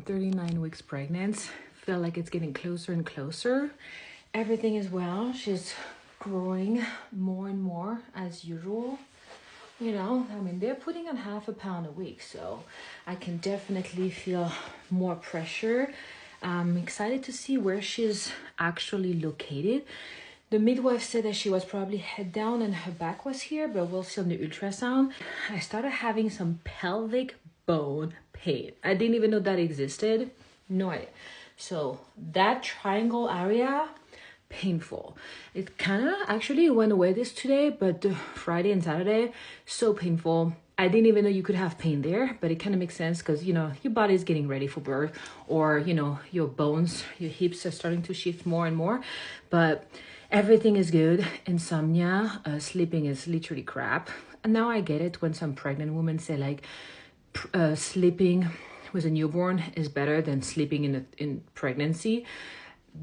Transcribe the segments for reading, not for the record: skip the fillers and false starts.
39 weeks pregnant. Feel like it's getting closer and closer. Everything is well. She's growing more and more as usual. You know, I mean, they're putting on half a pound a week, so I can definitely feel more pressure. I'm excited to see where she's actually located. The midwife said that she was probably head down and her back was here, but we'll see on the ultrasound. I started having some pelvic bone pain. I didn't even know that existed. No idea. So that triangle area, painful. It kind of actually went away this today, but the Friday and Saturday, so painful. I didn't even know you could have pain there, but it kind of makes sense because, you know, your body is getting ready for birth, or, you know, your bones, your hips are starting to shift more and more. But everything is good. Insomnia, sleeping is literally crap. And now I get it when some pregnant women say like sleeping with a newborn is better than sleeping in pregnancy.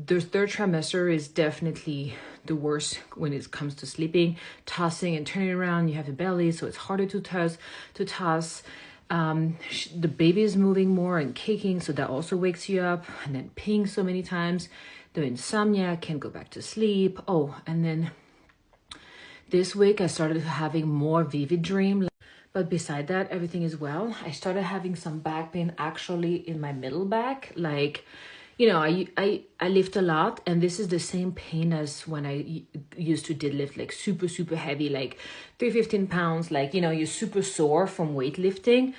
The third trimester is definitely the worst when it comes to sleeping, tossing and turning around. You have a belly, so it's harder to toss. The baby is moving more and kicking, so that also wakes you up, and then peeing so many times. The insomnia, can't go back to sleep. Oh, and then this week I started having more vivid dream. But beside that, everything is well. I started having some back pain actually in my middle back. Like, you know, I lift a lot, and this is the same pain as when I used to deadlift, like super, super heavy, like 315 pounds, like, you know, you're super sore from weightlifting.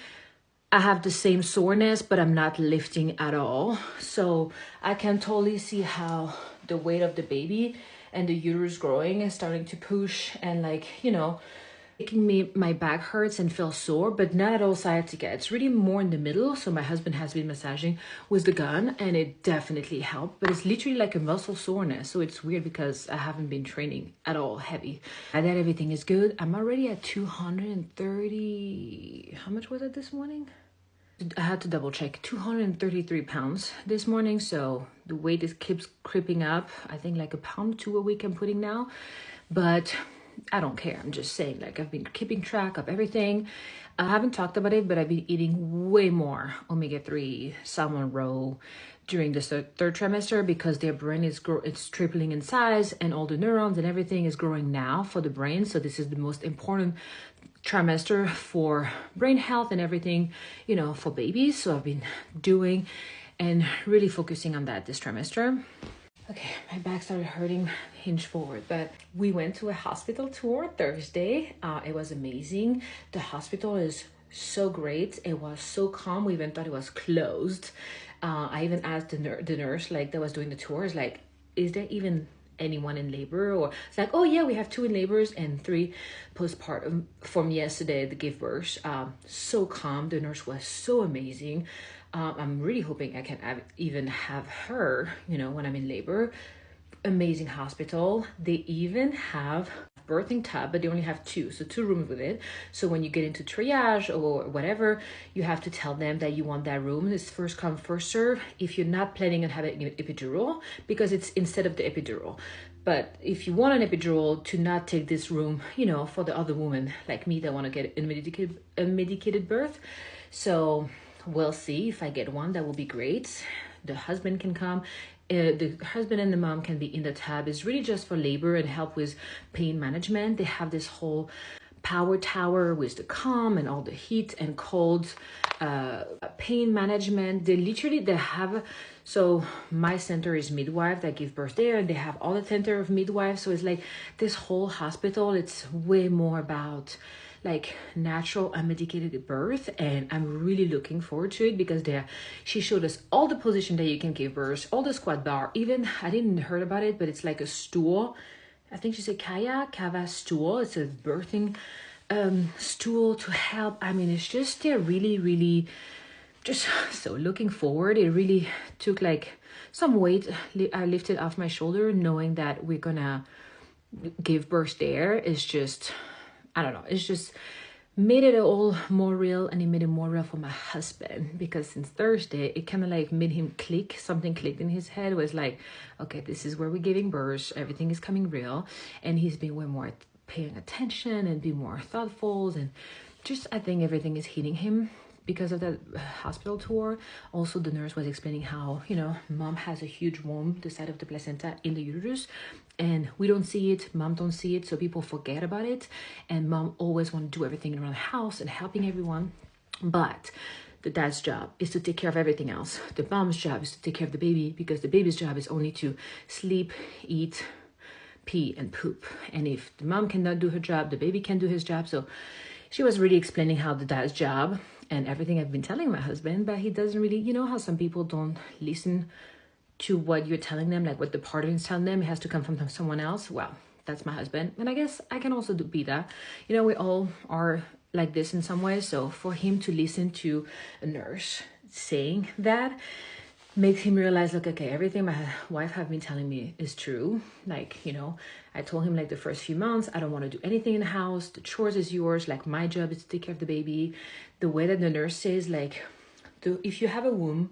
I have the same soreness, but I'm not lifting at all. So I can totally see how the weight of the baby and the uterus growing is starting to push and, like, you know, making my back hurts and feel sore, but not at all sciatica. It's really more in the middle. So my husband has been massaging with the gun, and it definitely helped, but it's literally like a muscle soreness. So it's weird because I haven't been training at all heavy. And then everything is good. I'm already at 230, how much was it this morning? I had to double check, 233 pounds this morning. So the weight keeps creeping up. I think like a pound, 2 a week I'm putting now, but I don't care. I'm just saying, like, I've been keeping track of everything. I haven't talked about it, but I've been eating way more omega-3 salmon roe during the third trimester because their brain is it's tripling in size, and all the neurons and everything is growing now for the brain. So this is the most important trimester for brain health and everything, you know, for babies. So I've been doing and really focusing on that this trimester. Okay, my back started hurting, hinge forward, but we went to a hospital tour Thursday. It was amazing. The hospital is so great. It was so calm. We even thought it was closed. I even asked the nurse, like, that was doing the tours, like, is there even anyone in labor? Or it's like, oh yeah, we have 2 in labors and 3 postpartum from yesterday that gave birth. So calm. The nurse was so amazing. I'm really hoping I can even have her, you know, when I'm in labor. Amazing hospital. They even have birthing tub, but they only have 2, so 2 rooms with it. So when you get into triage or whatever, you have to tell them that you want that room. It's first come, first serve if you're not planning on having an epidural, because it's instead of the epidural. But if you want an epidural, to not take this room, you know, for the other woman like me that want to get a medicated birth. So we'll see. If I get one, that will be great. The husband can come. The husband and the mom can be in the tub. It's really just for labor and help with pain management. They have this whole power tower with the calm and all the heat and cold pain management. They have, so my center is midwife that give birth there, and they have all the center of midwives. So it's like this whole hospital, it's way more about like natural unmedicated birth, and I'm really looking forward to it because she showed us all the position that you can give birth, all the squat bar. Even I didn't heard about it, but it's like a stool. I think she said Kava stool. It's a birthing stool to help. I mean, it's just, they're really, really just so looking forward. It really took like some weight I lifted off my shoulder, knowing that we're gonna give birth there. Is just, I don't know, it's just made it all more real, and it made it more real for my husband, because since Thursday it kind of like made him click. Something clicked in his head, was like, okay, this is where we're giving birth, everything is coming real. And he's been way more paying attention and be more thoughtful, and just, I think everything is hitting him because of that hospital tour, also the nurse was explaining how, you know, mom has a huge womb, the side of the placenta in the uterus, and we don't see it, mom don't see it, so people forget about it, and mom always want to do everything around the house and helping everyone. But the dad's job is to take care of everything else. The mom's job is to take care of the baby, because the baby's job is only to sleep, eat, pee, and poop. And if the mom cannot do her job, the baby can do his job. So she was really explaining how the dad's job and everything I've been telling my husband, but he doesn't really, you know how some people don't listen to what you're telling them, like what the partner is telling them, it has to come from someone else. Well, that's my husband. And I guess I can also be that. You know, we all are like this in some ways. So for him to listen to a nurse saying that makes him realize, look, okay, everything my wife have been telling me is true. Like, you know, I told him like the first few months, I don't want to do anything in the house. The chores is yours. Like my job is to take care of the baby. The way that the nurse says, like, if you have a wound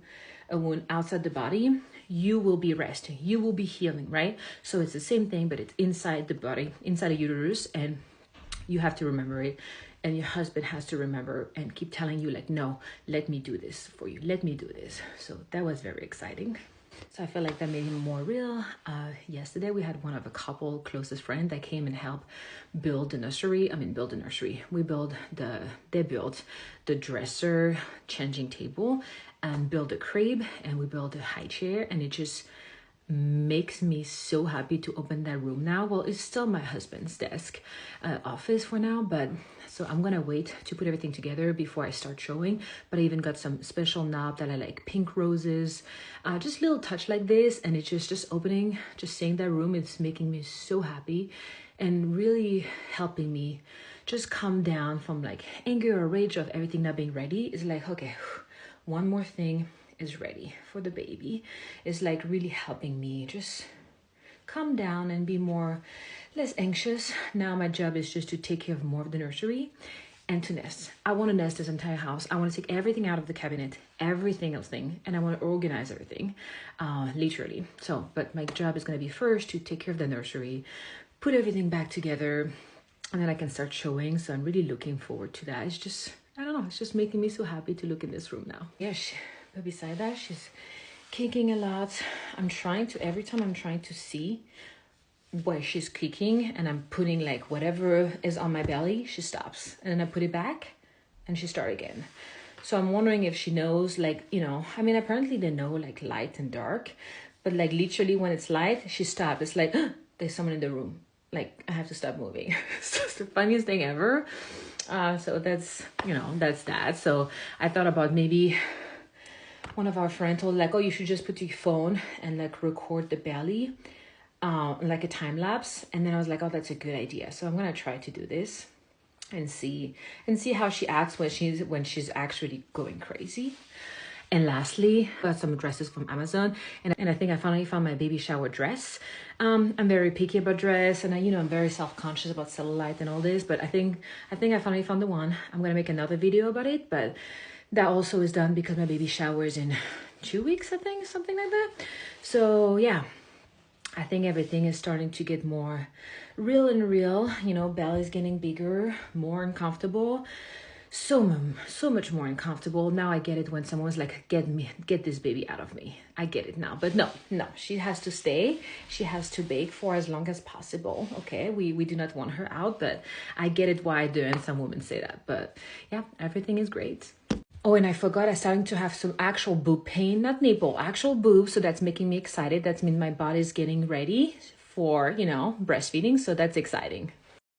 outside the body, you will be resting. You will be healing, right? So it's the same thing, but it's inside the body, inside the uterus, and you have to remember it. And your husband has to remember and keep telling you, like, no, let me do this for you. Let me do this. So that was very exciting. So I feel like that made him more real. Yesterday, we had one of a couple closest friends that came and helped build the nursery. We built they built the dresser, changing table, and built a crib, and we built a high chair, and it just makes me so happy to open that room now. Well, it's still my husband's desk office for now, but so I'm gonna wait to put everything together before I start showing. But I even got some special knob that I like, pink roses, just little touch like this, and it's just opening, just seeing that room, it's making me so happy and really helping me just calm down from like anger or rage of everything not being ready. It's like, okay, one more thing is ready for the baby. Is like really helping me just calm down and be less anxious. Now my job is just to take care of more of the nursery and to nest. I want to nest this entire house. I want to take everything out of the cabinet, every single thing, and I want to organize everything, literally. So, but my job is going to be first to take care of the nursery, put everything back together, and then I can start showing. So I'm really looking forward to that. It's just, I don't know, it's just making me so happy to look in this room now. Yes. But beside that, she's kicking a lot. Every time I'm trying to see where she's kicking, and I'm putting like whatever is on my belly, she stops. And then I put it back and she starts again. So I'm wondering if she knows, like, you know, I mean, apparently they know like light and dark, but like literally when it's light, she stops. It's like, there's someone in the room. Like, I have to stop moving. It's just the funniest thing ever. So that's, you know, that's that. So I thought about maybe one of our friends told like, oh, you should just put your phone and like record the belly, like a time lapse. And then I was like, oh, that's a good idea. So I'm gonna try to do this and see how she acts when she's actually going crazy. And lastly, I got some dresses from Amazon, and I think I finally found my baby shower dress. I'm very picky about dress, and I'm very self-conscious about cellulite and all this, but I think I finally found the one. I'm gonna make another video about it, but that also is done because my baby showers in 2 weeks, I think, something like that. So yeah, I think everything is starting to get more real and real. Belly's getting bigger, more uncomfortable. So much more uncomfortable. Now I get it when someone's like, get this baby out of me. I get it now. But no, she has to stay. She has to bake for as long as possible. Okay, we do not want her out, but I get it why and some women say that. But yeah, everything is great. Oh, and I forgot, I'm starting to have some actual boob pain, not nipple, actual boobs. So that's making me excited. That means my body's getting ready for, breastfeeding. So that's exciting.